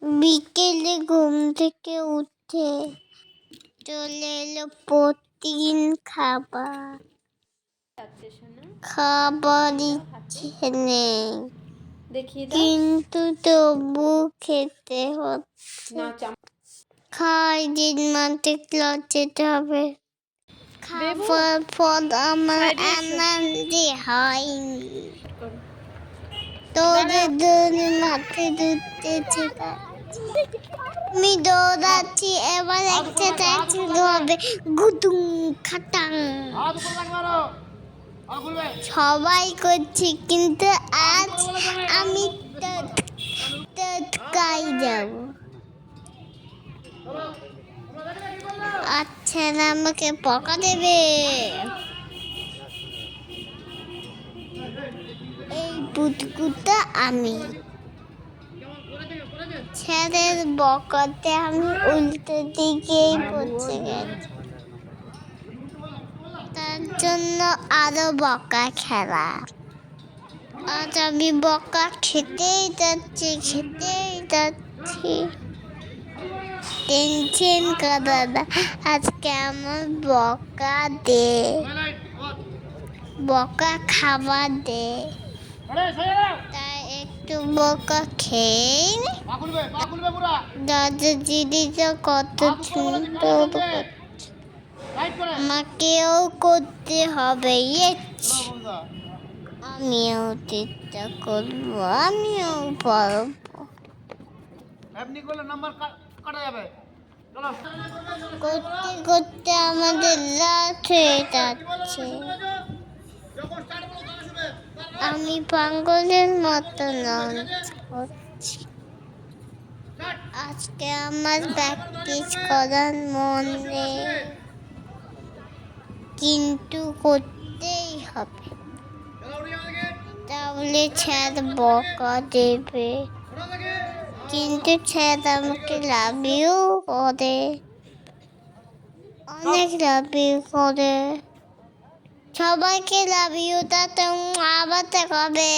বিকেলে ঘুম থেকে উঠে চলে এলো প্রতিদিন খাবার ইচ্ছে নেই, কিন্তু তবু খেতে হচ্ছে। খাই দিন মাঠে ক্লাস যেতে হবে। খাবার পর আমার আনন্দে হয়নি। তোদের দৌড়ে মাঠে ঢুকতেছে, আমি দৌড়াচ্ছি, এবার এক্সারসাইজ শুরু হবে। গুদুম খাটাং সবাই করছি, কিন্তু আজ আমি টটকাই যাব। আচ্ছা, আমাকে বকা দেবে। এই বুটকুটা আমি ছেলের বকাতে আমি উল্টো দিকেই পড়ে গেছি। তার জন্য আরো বকা খেলা। আজ আমি বকা খেতেই যাচ্ছি। টেনশন করো না, আজকে আমার বকা খাবার দে। তাই একটু বকা খেয়ে দাদা দিদিটা কত সুন্দর, আমাকেও করতে হবে। আমিও চেষ্টা করবো, আমিও পারবো। করতে করতে আমাদের রাত হয়ে যাচ্ছে। আমি পাগলের মতো লঞ্চ করছি। আজকে আমার প্র্যাকটিস করার মন নেই, কিন্তু করতেই হবে, তাহলে স্যার বকা দেবে। কিন্তু স্যার আমাকে লাভ ইউ করে, অনেক লাভ ইউ করে। সবাইকে লাভ ইউ, তা আবার দেখা হবে।